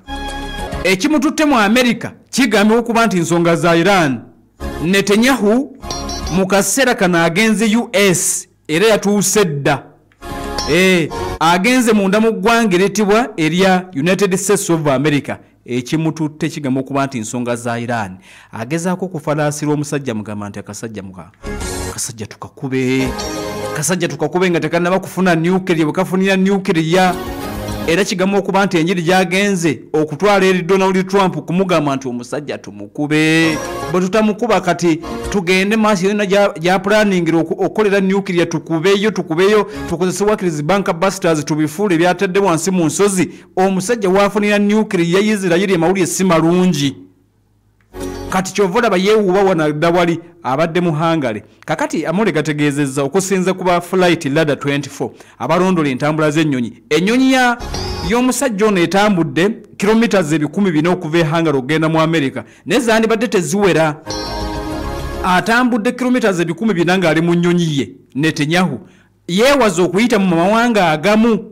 Ekimututte mu Amerika kigambye okuba nti nsonga za Iran. Netanyahu mu kaseera kano agenze US era yatuuse dda agenze munda mu ggwanga eryitibwa erya United States of America. Ekimututte kigamba okuba nti nsonga za Iran agezaako okufalaasira omusajja mugamba nti akasajja tukakube nga tekanaba kufuna nuclear bwekafunira nuclear era kigamba okuba nti enjiri gyagenze okutwala eri Donald Trump kumugamba nti omusajja tumukube bwe tutamukuba kati tugende maaso yonna gya planning okukolera nuclear tukubeyo tukozese Wakiliz Bank Busters tubifuule byatadde wansi mu nsozi. Omusajja waafunira nuclear ya Isirayiri amawulire si malungi kati kyovola bayeewuba wanadda wali abadde mu Hungary. Kakati amole gategeezezza okusinza kuba flight ladder 24 abalondola entambula z'ennyonyi. Ennyonyi y'omusajja ono etambudde kilometers 1,400 okuva e Hungary okugenda mu Amerika naye zandibadde teziwera. Atambudde kilometers 1,400 ng'ali mu nnyonyi ye. Netanyahu yeewaza okuyita mu mawanga agamu.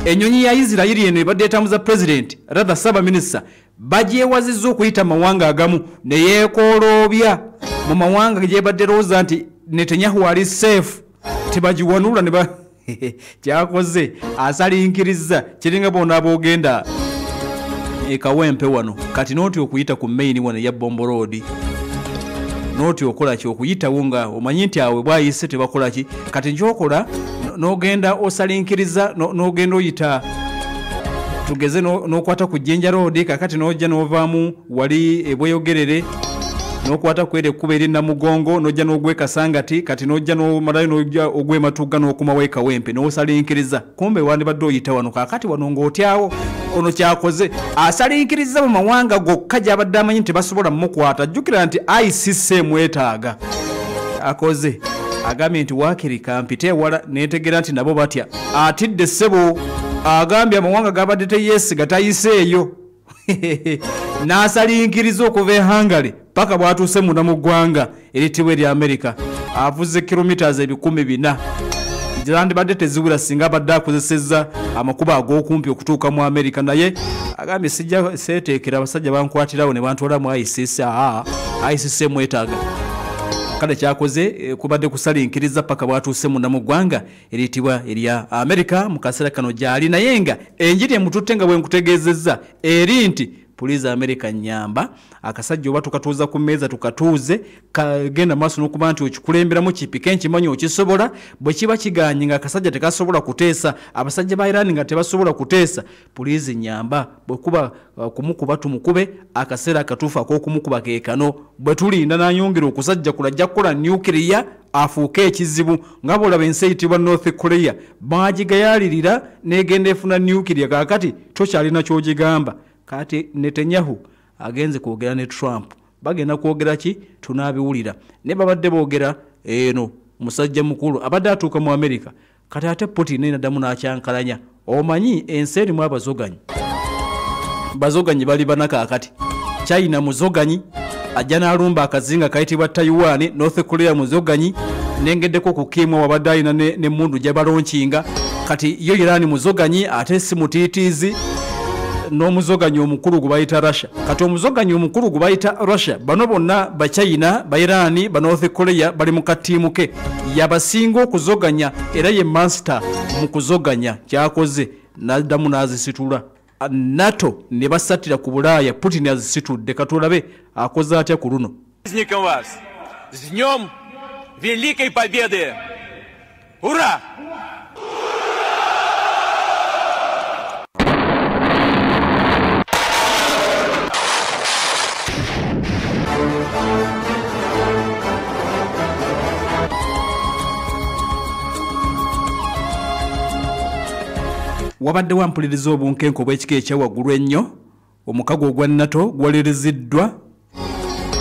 Ennyonyi ya Isirayiri eno ebadde etambuza president rather saba minister bagyewazizza okuyita mawanga agamu ne yeekooloobya mu mawanga gyebadde lowooza nti Netanyahu ali safe tebagiwanula ne kyakoze asalinkiriza kiringa bona aboogenda ekawempe wano kati nooti okuyita ku main wano ya Bombo Road nooti okola ki okuyitawo nga omanyi nti awe bwayise tebakola ki kati nkyokola n'ogenda osalinkiriza n'ogenda oyita tugeze n'okwata ku Jinja Road kakati n'ojja n'ovaamu wali ebweyogerere n'okwata kwere ekkuba eri Namugongo n'ojja n'ogweka Sangati kati n'ojja n'omalayo n'ojja ogw'Ematugga n'okumawo ekawempe n'osalinkiriza kumbe wandibadde oyita wano kakati wano ng'otyawo ono kyakoze asalinkiriza mu mawanga gokka gy'abadde amanyi nti basobola mukwata jjukira nti ICC mwetaaga akoze agambye nti waakiri kampite ewala neetegera nti nabo batya atidde ssebo agambye amawanga gabadde teyeesiga tayiseeyo n'asalinkiriza okuva e Hungary paka bw'atuuse munda mu ggwanga eritibwa erya America avuze kilometers 400 zandibadde teziwera singa abadde akozesezza amakubo ag'okumpi okutuuka mu America naye agambye sijja seeteekera abasajja bankwatirawo ne bantwala mu ICC mwetaaga kale kyakoze kubadde kusalinkiriza paka bw'atuuse munda mu ggwanga eritibwa erya America mu kaseera kano gy'ali naye nga enjiri emututte nga bwe nkutegeezezza eri nti Police America nyamba akasajja oba tukatuuza ku mmeeza tukatuuze kagenda maaso n'okuba nti okikulemberamu kipika enkimanyi okisobola bwe kiba kiganye nga akasajja tekasobola kuteesa abasajja ba Iran nga tebasobola kuteesa Police nyamba bwe kuba kumukuba tumukube akaseera akatuufu ak'okumukuba keekano bwe tulinda n'anyongera okusajja kulajja kukola nuclear afuuke ekizibu nga bw'olaba ensi eyitibwa North Korea baagigayaalirira n'egenda efuna nuclear kaakati tokyalina ky'ogigamba kati Netanyahu agenze kwogera ne Trump bagenda kwogera ki tunaabiwulira ne babadde boogera eno musajja mukulu abadde atuuka mu America kati ate Putin n'addamu n'akyankalanya omanyi ensi erimu bazoganyi bali banakaakati China muzoganyi ajja n'alumba akazinga kayitibwa Taiwan North Korea muzoganyi nengeddeko ku Kimwa wabadde alina n'emmundu gye balonkinga kati yo Iran muzoganyi ate si mutiitiizi n'omuzoganyi omukulu gubayita Russia kati omuzoganyi omukulu gubayita Russia bano bonna ba China ba Iran ba North Korea bali mu katiimu ke yabasinga okuzoganya era ye master mu kuzoganya kyakoze n'addamu n'azisitula NATO ne basatira ku Bulaaya Putin azisitudde katulabe akoze atya ku luno Праздником вас! С днем Великой Победы! Ура! wabadde wampuliriza obunkenko bw'ekika ekyawaggulu ennyo omukago ogwa NATO gwaliriziddwa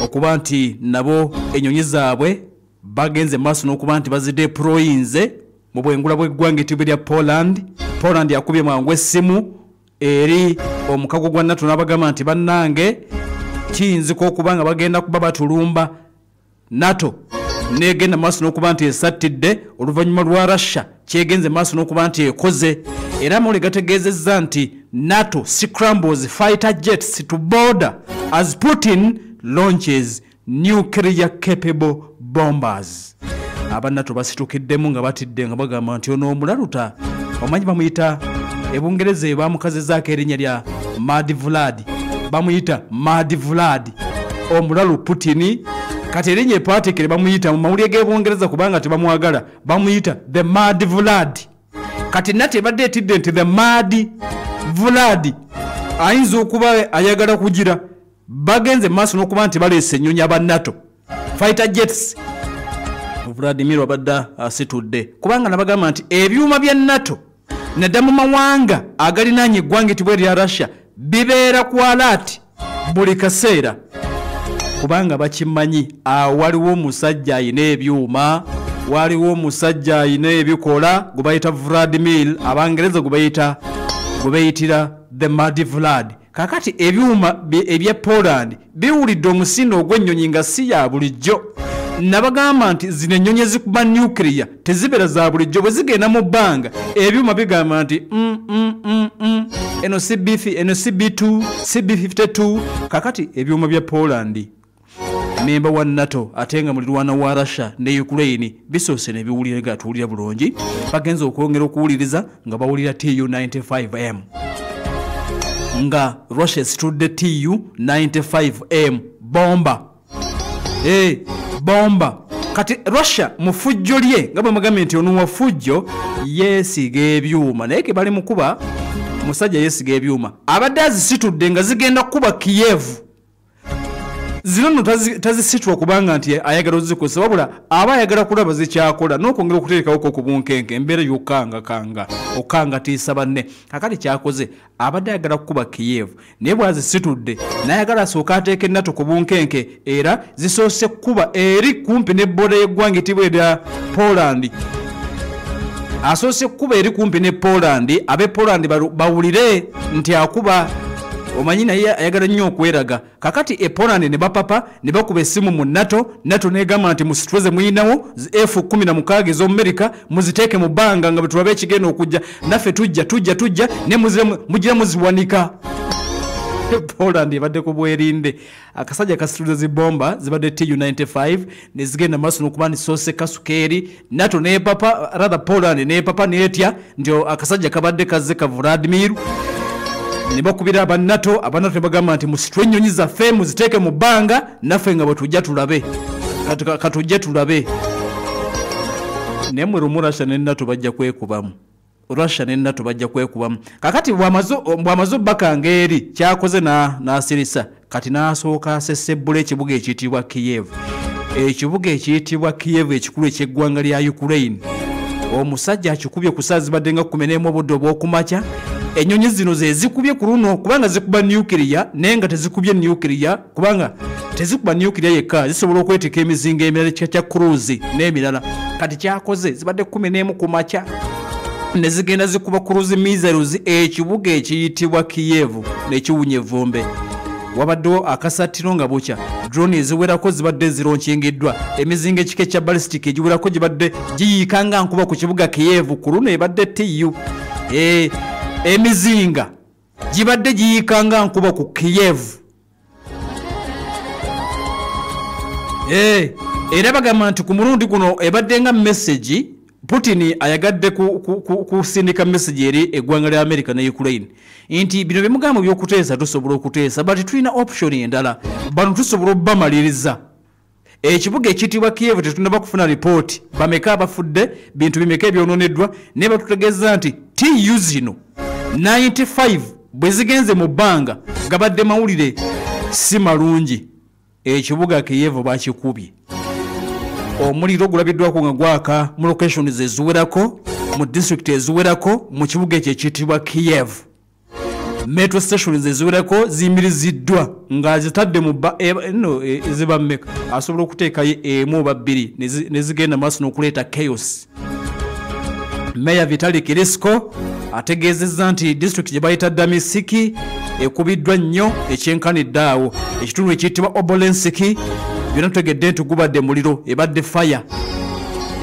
okuba nti nabo ennyonyi zaabwe bagenze maaso n'okuba nti bazideployinze mu bwengula bw'eggwanga ettibwa lya Poland yakubye mangu essimu eri omukago gwa NATO n'abagamba nti bannange kiyinzika okuba nga bagenda kuba batulumba NATO negenda maaso n'okuba nti esattidde oluvannyuma lwa Russia kyegenze maaso n'okuba nti ekoze era muli gategeezezza nti NATO scrambles fighter jets to border as Putin launches nuclear capable bombers. Abanato basitukiddemu nga batidde nga bagamba nti ono omulaluta omanyi bamuyita ebungereze bamukazezaako erinnya lya Mad Vlad bamuyita Mad Vlad omulalu Putin kati erinnya epaatikire bamuyita mu mawulire g'ebungereza kubanga tebamwagala bamuyita the Mad Vlad kati nate ebadde etidde nti the Mad Vlad ayinza okuba ayagala kugira bagenze maaso n'okuba nti baleese ennyonyi aba NATO fighter jets Vladimir wabadda asitudde kubanga nabagamba nti ebyuma bya NATO nadda mu mawanga agalinaanye eggwanga ettibwa erya Russia bibeera ku alert buli kaseera kubanga bakimanyi waliwo omusajja ayina ebyuma waliwo omusajja ayina ebikola gwe bayita Vladimir abangereza gwe bayitira the Mad Vlad kakati ebyuma ebya Poland biwulidde omusindo ogw'ennyonyi nga si ya bulijjo nabagamba nti zino ennyonyi ezikuba nuclear tezibeera za bulijjo bwe zigenda mu bbanga ebyuma bigamba nti eno CB2 CB52 kakati ebyuma bya Poland memba wa NATO ate nga mulirwana wa Russia ne Ukraine bisoose ne biwulira nga tuwulira bulungi bagenza okwongera okuwuliriza nga bawulira Tu-95M nga Russia situdde Tu-95M bomba bomba kati Russia mufujjo lye nga bamugambye nti ono wafujjo yeesiga ebyuma naye ke bali mukuba musajja yeesiga ebyuma abadde azisitudde nga zigenda kuba Kiev zino tazisitwa kubanga nti ayagala ozikosa wabula aba ayagala kulaba zikyakola n'okwongera okuteekawoko ku bunkenke embeera y'okanga tiisa banne kakati kyakoze abadde ayagala kukuba Kiev naye bwazisitudde n'ayagala asooka ateeka ennato ku bunkenke era zisoose kuba eri kumpi ne booda y'eggwanga etibwa erya Poland asoose kuba eri kumpi ne Poland abe Poland bawulire nti akuba omanyi naye ayagala nnyo okweraga kakati Poland ne bapapa ne bakuba essimu mu NATO negamba nti musitweze muyinawo F-16 ez'Omerika muziteeke mu bbanga nga betulabe ekigenda okujja naffe tujja ne mugira muziwanika Poland ebadde ku bwerinde akasajja kasitula zibomba zibadde Tu-95 ne zigenda maaso n'okuba nti soose kasukeeri NATO ne papa rather Poland ne papa neetya nti akasajja kabadde kazze ka Vladimir ne bakubira abanato ne bagamba nti musitwe ennyonyi zaffe muziteeke mu bbanga naffe nga bwetujja tulabe katujja tulabe naye mwe lumu Russia ne NATO bajja kwekubamu kakati bw'amaze obbakanga eri kyakoze n'asirisa kati n'asooka asesebbula ekibuga ekiyitibwa Kiev ekibuga ekiyitibwa Kiev ekikulu eky'eggwanga lya Ukraine omusajja akikubye ku saa zibadde nga 11 obudde obw'okumakya ennyonyi zino ze zikubye ku luno kubanga zikuba nuclear naye nga tezikubye nuclear kubanga tezikuba nuclear yekka zisobola okwetika emizinga emirala kya cruise n'emirala kati kyakoze zibadde 11 ku makya ne zigenda zikuba cruise missiles ekibuga ekiyitibwa Kiev n'ekiwunya evvumbe wabaddewo akasatiro nga bukya drone eziwerako zibadde zironkingiddwa emizinga ekika ekya ballistic egiwerako gibadde giyiikanga nkuba ku kibuga Kiev ku luno ebadde TU emizinga gibadde giyiikanga nkuba ku Kiev era bagamba nti ku mulundi guno ebadde nga message Putin ayagadde kusindika message eri eggwanga lya America ne Ukraine nti bino bimugamba by'okuteesa tusobola okuteesa but tulina option endala bano tusobola obbamaliriza ekibuga ekiyitibwa Kiev tetunaba kufuna report bameka abafudde bintu bimeka ebyononeddwa ne batutegeeza nti TU zino 95 bwe zigenze mu bbanga gabadde mawulire si malungi ekibuga Kiev bakikubye omuliro gulabiddwako nga gwaka mu locations eziwerako mu district eziwerako mu kibuga ekyo ekiyitibwa Kiev metro stations eziwerako ziyimiriziddwa nga zitadde mu ziba mmeka asobola okuteekayo emu oba bbiri ne zigenda maaso n'okuleeta chaos Meya Vitali Klitschko ategeezezza nti district gye bayita Damisiki ekubiddwa nnyo ekyenkanidde awo ekitundu ekiyitibwa Obolensky byonna tutegedde nti gubadde muliro ebadde fire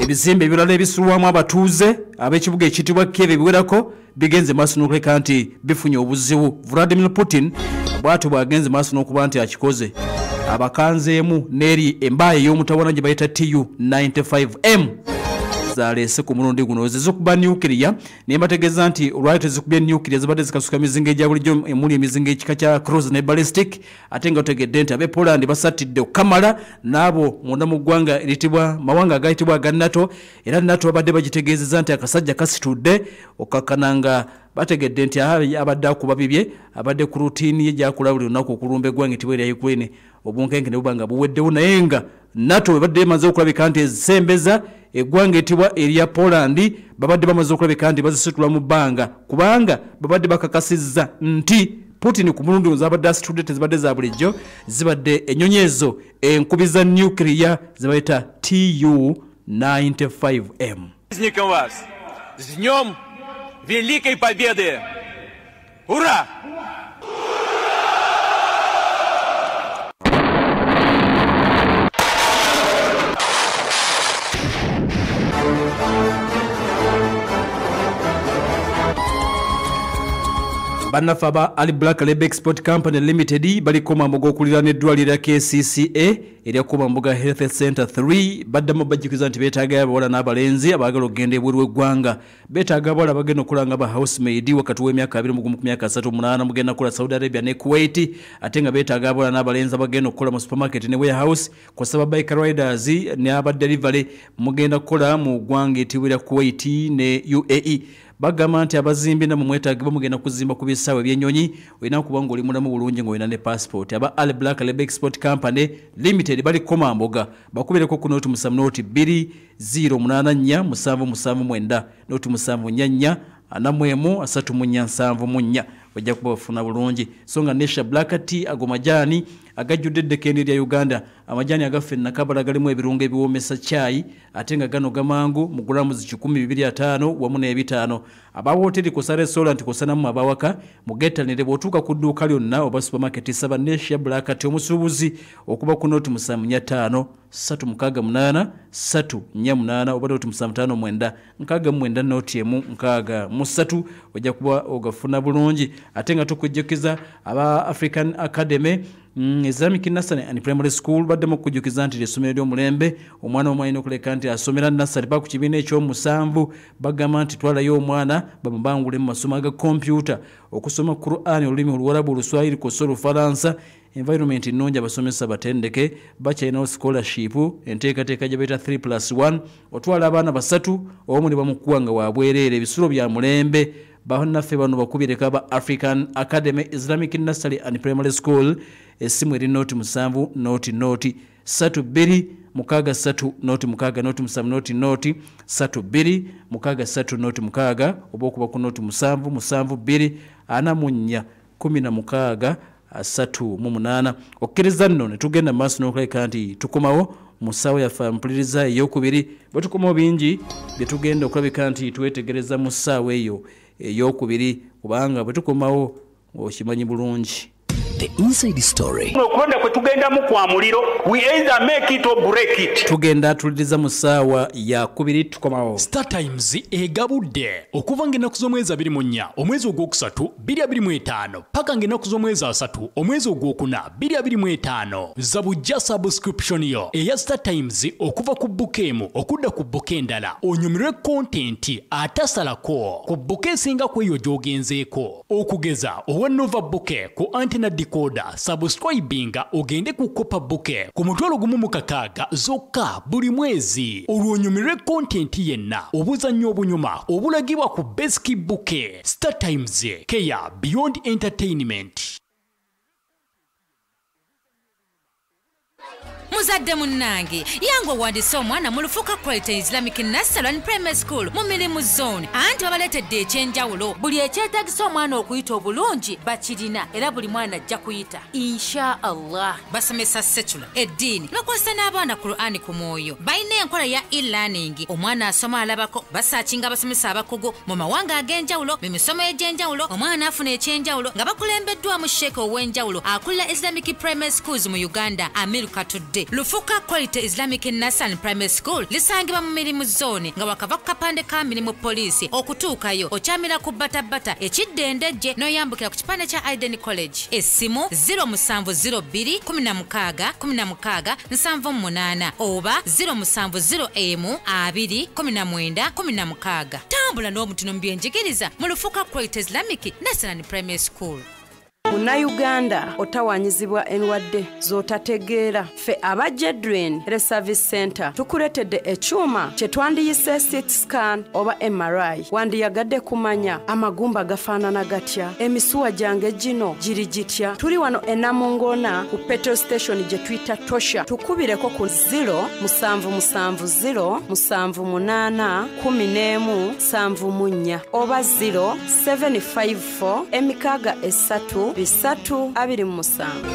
ebizimbe ebirala ebisulwamu abatuuze ab'ekibuga ekiyitibwa Kiev ebiwerako bigenze maaso n'okuleka nti bifunye obuzibu Vladimir Putin bw'atyo bw'agenze maaso n'okuba nti akikoze abakanzeemu n'eri embaayi ey'omutawana gye bayita Tu-95M zaleese ku mulundi guno zikuba nuclear naye bategeeza nti olwali tezikubye nuclear zibadde zikasuka mizinga egya bulijjo emuli emizinga ekika kya cruise ne ballistic ate nga otegedde nti abe Poland basatidde okamala n'abo munda mu ggwanga eritibwa mawanga agayitibwa aga NATO era NATO babadde bagitegeezeza nti akasajja kasitudde okakkananga bategedde nti abadde akuba bibye abadde ku rutiini ye gyakola buli lunaku okulumba eggwanga etibwa erya Ukraine obunkenke ne buba nga buweddewo naye nga NATO ebadde emaze okulabika nti ezisembeza eggwanga etibwa erya Poland babadde bamaze okulabika nti bazisitula mu bbanga kubanga babadde bakakasizza nti Putin ku mulundi zabadde asitudde tezibadde za bulijjo zibadde ennyonyi ezo enkubi za nuclear zibayita Tu-95M. С днем Великой Победы! Ура! Bannaffe aba Ali Black Label Export Company Limited baliko mambo g'okuliraana eddwaliro lya KCCA erya Komambuga Health Center 3 baddamu bajjukiza nti beetaaga abawala n'abalenzi abaagala okugenda ebweru w'eggwanga beetaaga abawala abagenda okulanga ba housemaid wakati w'emyaka 20-38 mugenda kukola Saudi Arabia ne Kuwait ate nga beetaaga abawala n'abalenzi abagenda okukola mu supermarket ne warehouse kw'osaba bike riders ne aba delivery mugenda kukola mu ggwanga etibwa Kuwait ne UAE bagamba nti abazimbi namwe mwetaagibwa mugenda kuzimba ku bisaawe by'ennyonyi olina kuba ng'oli mulamu bulungi ng'olina ne passport. Aba All Black Label Export Company Limited bali Komamboga bakubireko ku noti 7 noti 2084 779 noti 744 anamwemu 374 wajja kuba bafuna bulungi. So nga Nesha Black Tea ago majani agajjudde eddekendi lya Uganda amajani agafe nakabala galimu ebirungo ebiwoomesa chai ate nga gano gamangu mu grams 125 wamu n'ebitaano. Aba hoteli kosa restaurant kosanamu abawaka mugetanire bwotuuka ku dduuka lyonna oba supermarket saba Nesha Black Tea omusuubuzi okuba ku noti 755 368 348 oba noti 759 69 noti emu 63 wajja kuba ogafuna bulungi. Ate nga tukujjukiza aba African Academy Islamic Nursery and Primary School baddemu okujjukiza nti ly'essomero ly'omulembe omwana omwalina okuleka nti asomera nursery ba ku kibiina ekyomusanvu bagamba nti twalayo omwana bamubangule mu masomo aga computer okusoma Quran olulimi Oluwarabu Oluswahili kosa Olufalansa environment nnungi abasomesa batendeke bakyalinawo scholarship enteekateeka gye bayita 3+1 otwala abaana basatu omu ne bamukuwanga wabwereere ebisulo bya mulembe bannaffe bano bakubireko aba African Academy Islamic Nursery and Primary School esimu eri noti 7 noti 32 mukaga 3 noti mukaga noti 7 noti 32 mukaga 3 noti mukaga oba okuba ku noti 7 2 4 10 mukaga 3 okkiriza nno ne tugenda maaso n'okuleka nti tukomawo musawo yafa mpuliriza eyokubiri bwe tukomawo bingi bye tugenda okulabika nti twetegereza mu ssaawa eyo eyokubiri kubanga bwe tukomawo okimanyi bulungi. The inside story. Okulonda kwe tugendamu kwa muliro, we either make it or break it. Tugenda tuliriza mu ssaawa ya kubiri tukomawo. Star Times egabudde okuva ng'ennaku z'omwezi 24 omwezi ogwokusatu 2025 paka ng'ennaku z'omwezi 3 omwezi ogwokuna 2025 zabujja subscription yo eya Star Times okuva ku bukemu okudda ku buke endala onyumirwe content atasalako ku buke esinga ku eyo gy'ogenzeeko okugeza owa Nova Buke ku antenna decoder subscribing ogende ku Kopa Buke ku mutwalo gumu mu kakaaga zokka buli mwezi olwonyumirwe content yenna obuzannyo obunyuma obulagibwa ku Basic Buke. Star Times Care Beyond Entertainment. Muzadde munnange yango wandise omwana mu Lufuka Quality Islamic Nursery and Primary School mu Mirimu Zone anti babaletedde ekyenjawulo buli ekyetaagisa omwana okuyita obulungi bakirina era buli mwana ajja kuyita insha Allah. Basomesa secular eddiini n'okwasa n'abaana Qur'ani ku mwoyo balina enkola ya e-learning omwana asoma alabako basaakinga abasomesa abakugu mu mawanga ag'enjawulo mu misomo egy'enjawulo omwana afuna ekyenjawulo nga bakulembeddwamu sheeka ow'enjawulo akulira Islamic Primary Schools mu Uganda Amiru Katudde. Lufuka Quality Islamic Nursery and Primary School lisangibwa mu Mirimu Zone nga wakava ku kapande ka mirimu polisi okutuukayo okyamira ku batabata ekiddendejje n'oyambukira ku kipande kya Aiden College. Essimu 0702 16 16 78 oba 0701 2 19 16. Tambula n'omutino mu byenjigiriza mu Lufuka Quality Islamic Nursery and Primary School. Munnayuganda otawanyizibwa endwadde z'otategeera ffe aba Jedwin Service Center tukuletedde ekyuma kye twandiyise CT scan oba MRI. Wandiyagadde kumanya amagumba gafaanana gatya, emisuwa gyange gino giri gitya. Tuli wano e Namungona ku petrol station gye tuyita Tosha. Tukubireko ku 0770 78 11 oba 0754 emikaaga esatu bisatu abiri musanvu.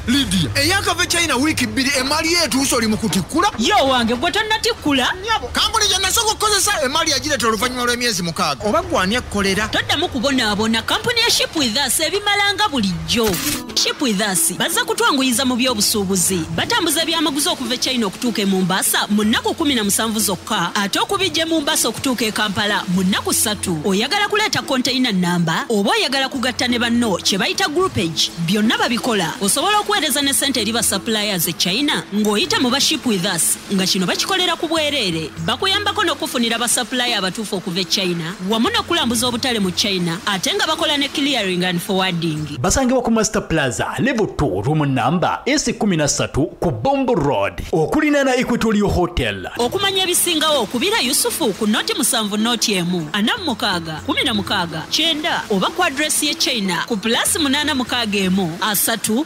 Lydia, eyakava China wiki 2 emali yetu oli mukutikula? Yo wange gwe tonnatikula? Nyabo, kampuni gye nasooka okukozesa emali yagireta oluvannyuma lw'emyezi 6. Oba gwani akkolera? Toddamu kubonaabona kampuni ya Ship With Us ebimalanga bulijjo. Ship With Us bazza kutwanguyiza mu by'obusuubuzi. Batambuza ebyamaguzi okuva China okutuuka e Mombasa mu nnaku 17 zokka, ate okubijja Mombasa okutuuka e Kampala mu nnaku 3. Oyagala kuleeta container number oba oyagala kugatta ne banno kye bayita groupage, byonna babikola. Osobola bakuweereza ne ssente eri ba suppliers e China ng'oyita mu ba Ship with Us nga kino bakikolera ku bwereere bakuyambako n'okufunira ba supplier abatuufu okuva e China wamu n'okulambuza obutale mu China ate nga bakola ne clearing and forwarding. Basangibwa ku Master Plaza level 2 room number S13 ku Bombo Road okulina na Equatorial Hotel. Okumanya ebisingawo okubira Yusufu ku noti 7 noti emu 46 16 9 oba ku address ye China ku plus 861 3 6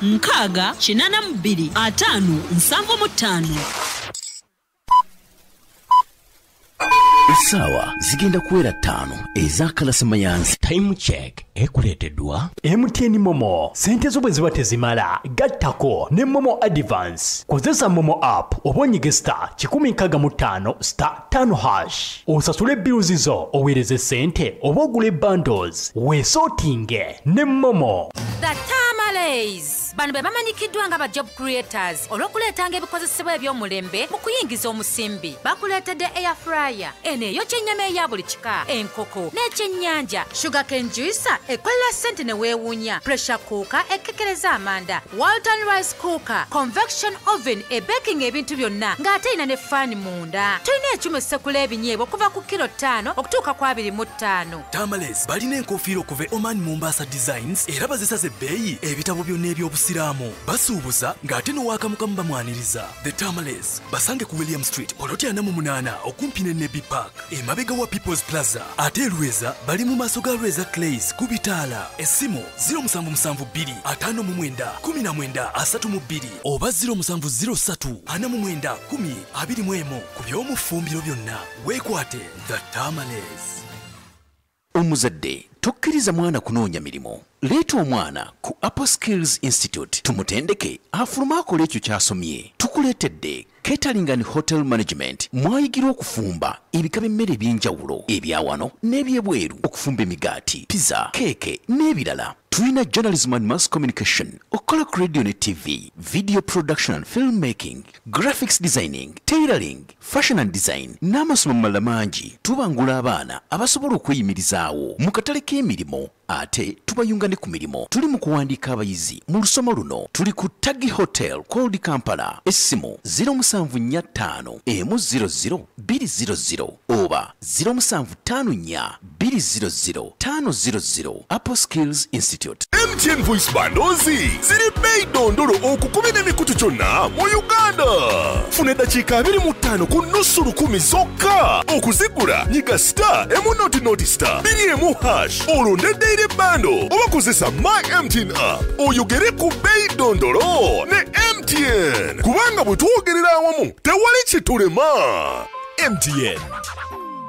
82 5 75. Sawa zigenda kuwera 5 ezakalasa mayanzi. Time check ekuleeteddwa MTN Momo. Sente zo bwe ziba tezimala gattako ne Momo Advance. Kozesa Momo app obonyige *165*5 osasule bills zo oweereze sente oba ogule bundles weesootinge ne Momo. The Tamales. Bano be bamanyikiddwa nga ba job creators olw'okuleetanga ebikozesebwa eby'omulembe mu kuyingiza omusimbi. Bakuleetedde air fryer eno eyokya ennyama eya buli kika, enkoko n'ekyennyanja, sugarcane juicer ekolera ssente ne weewuunya, pressure cooker ekkekereza amanda, Walton rice cooker, convection oven ebaking ebintu byonna ng'ate erina ne fan munda. Tulina ekyuma essekula ebinyeebwa okuva ku kilo 5 okutuuka ku 25. Tamales balina enkofiira okuva Oman Mombasa Designs era bazisaze ebbeeyi ebitabo byonna eby'obusiraamu basuubuza ng'ate n'owakamukamu bamwaniriza. The Tamales basange ku William Street Poloti 48 okumpi ne Nebi Park emabega wa People's Plaza. Ate e Lweza bali mu maaso ga Lweza Clays ku Bitaala. Essimu 0772 59 1932 oba 0703 49 10 ku by'omufumbiro byonna. Weekwate The Tamales. Omuzadde tokkiriza mwana kunoonya mirimu. Leeta omwana ku Upper Skills Institute tumutendeke afuluma akola ekyo ky'asomye. Tukuleetedde catering and hotel management. Mwayigirwa okufumba ebika by'emmere eby'enjawulo ebya wano n'ebyebweru, okufumba emigaati, pizza, keeke n'ebirala. Tulina journalism and mass communication, okola ku radio ne TV, video production and filmmaking, graphics designing, tailoring, fashion and design, n'amasomo malala mangi. Tubangula abaana abasobola okweyimirizaawo mu katale k'emirimu ate tubayunga ne ku mirimu. Tuli mu kuwandiika abayizi mu lusoma luno. Tuli ku Tagi Hotel Cold Kampala. Essimu 0745 100 200 oba 0754 200 500. Upper Skills Institute. MTN Voice Bundles ziri bei dondolo okukubira emikutu kyonna mu Uganda. Funa eddakiika 25 ku nusu lukumi zokka. Okuzigula nyiga *100 *2 olonde daily bundle oba kozesa My MTN app oyogere ku bei dondolo ne MTN kubanga bwe twogerera awamu tewali kitulema. MTN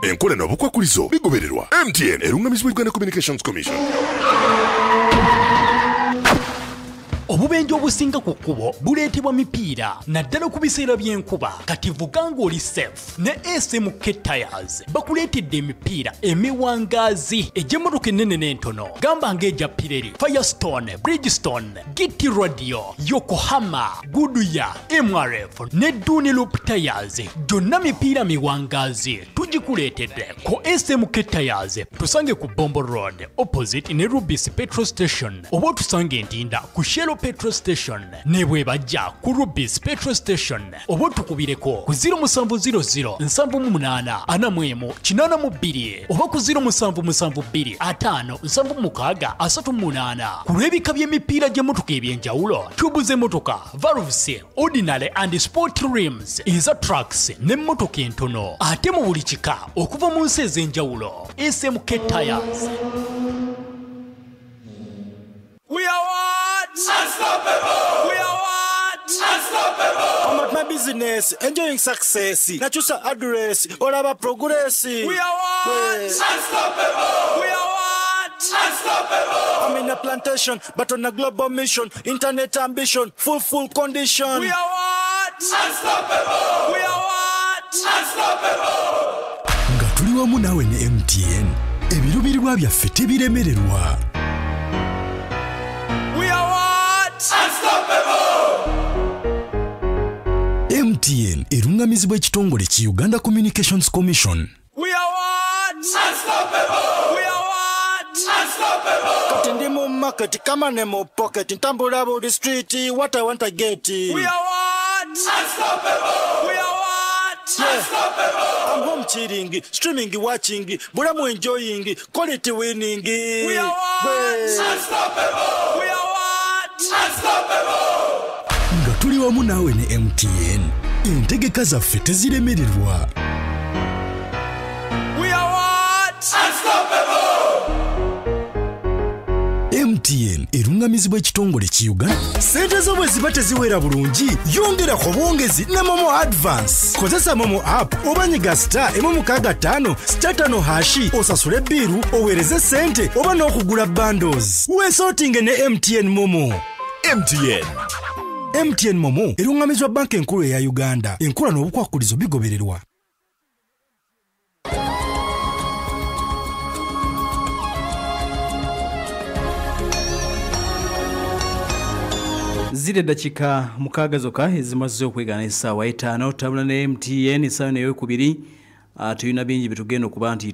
enkola n'obukwakulizo bigobererwa. MTN erungamizibwa Uganda Communications Commission. Obubenje obusinga ku kkubo buleetebwa mipiira naddala ku biseera by'enkuba. Kati vuga ng'oli safe ne SMK Tires bakuleetedde emipiira emiwangaazi egy'emmotoka ennene n'entono. Gamba ng'egya Pirelli, Firestone, Bridgestone, Gitti Radio, Yokohama, Goodyear, MRF ne Dunlop Tires. Gyonna mipiira miwangaazi tugikuleetedde ku SMK Tires. Tusange ku Bombo Road opposite ne Rubis Petrol Station oba tusange Ntinda ku Shell Petrol Station ne bwe bajja ku Rubis Petrol Station oba tukubireko ku 0700 78 41 82 oba ku 0772 5 76 38. Ku lw'ebika by'emipiira gy'emmotoka eby'enjawulo tubuze emmotoka valves, ordinary and sport rims, eza trucks n'emmotoka entono ate mu buli kika okuva mu nsi ez'enjawulo. SMK Tires. We are what? Unstoppable! We are what? Unstoppable! I'm at my business, enjoying success. Nachusa address, all about progress. We are what? Unstoppable! We are what? Unstoppable! I'm in a plantation, but on a global mission. Internet ambition, full condition. We are what? Unstoppable! We are what? Unstoppable! Nga tuli wamu nawe ne MTN, ebirubirirwa byaffe tebiremererwa. We are what? Unstoppable! MTN erungamizibwa ekitongole ki Uganda Communications Commission. We are what? Unstoppable! We are what? Unstoppable! kati ndi mu market kama ne mu pocket ntambula buli street what I want to get. We are what? Unstoppable. We are what? Unstoppable. I'm home chilling, streaming, watching, bulamu enjoying, quality winning. We are what? Unstoppable. We are what? Unstoppable. Nga tuli wamu nawe ne MTN entegeka zaffe teziremererwa. We are what? Unstoppable. MTN erungamizibwa ekitongole ki Uganda. Sente zo bwe ziba teziwera bulungi yongera ku bwongezi ne Momo Advance. Kozesa Momo app oba nyiga *165 *5 osasule biru owereze sente oba n'okugula bundles. Weesorting ne MTN Momo. MTN Momo erungamizwa banka enkulu eya Uganda. Enkola n'obukwakulizo bigobererwa. Zile dakika mukaga zokka ezimaze okwegana essaawa 5 tabula ne MTN essaawa n'eyokubiri tuyina bingi bitugenda okuba nti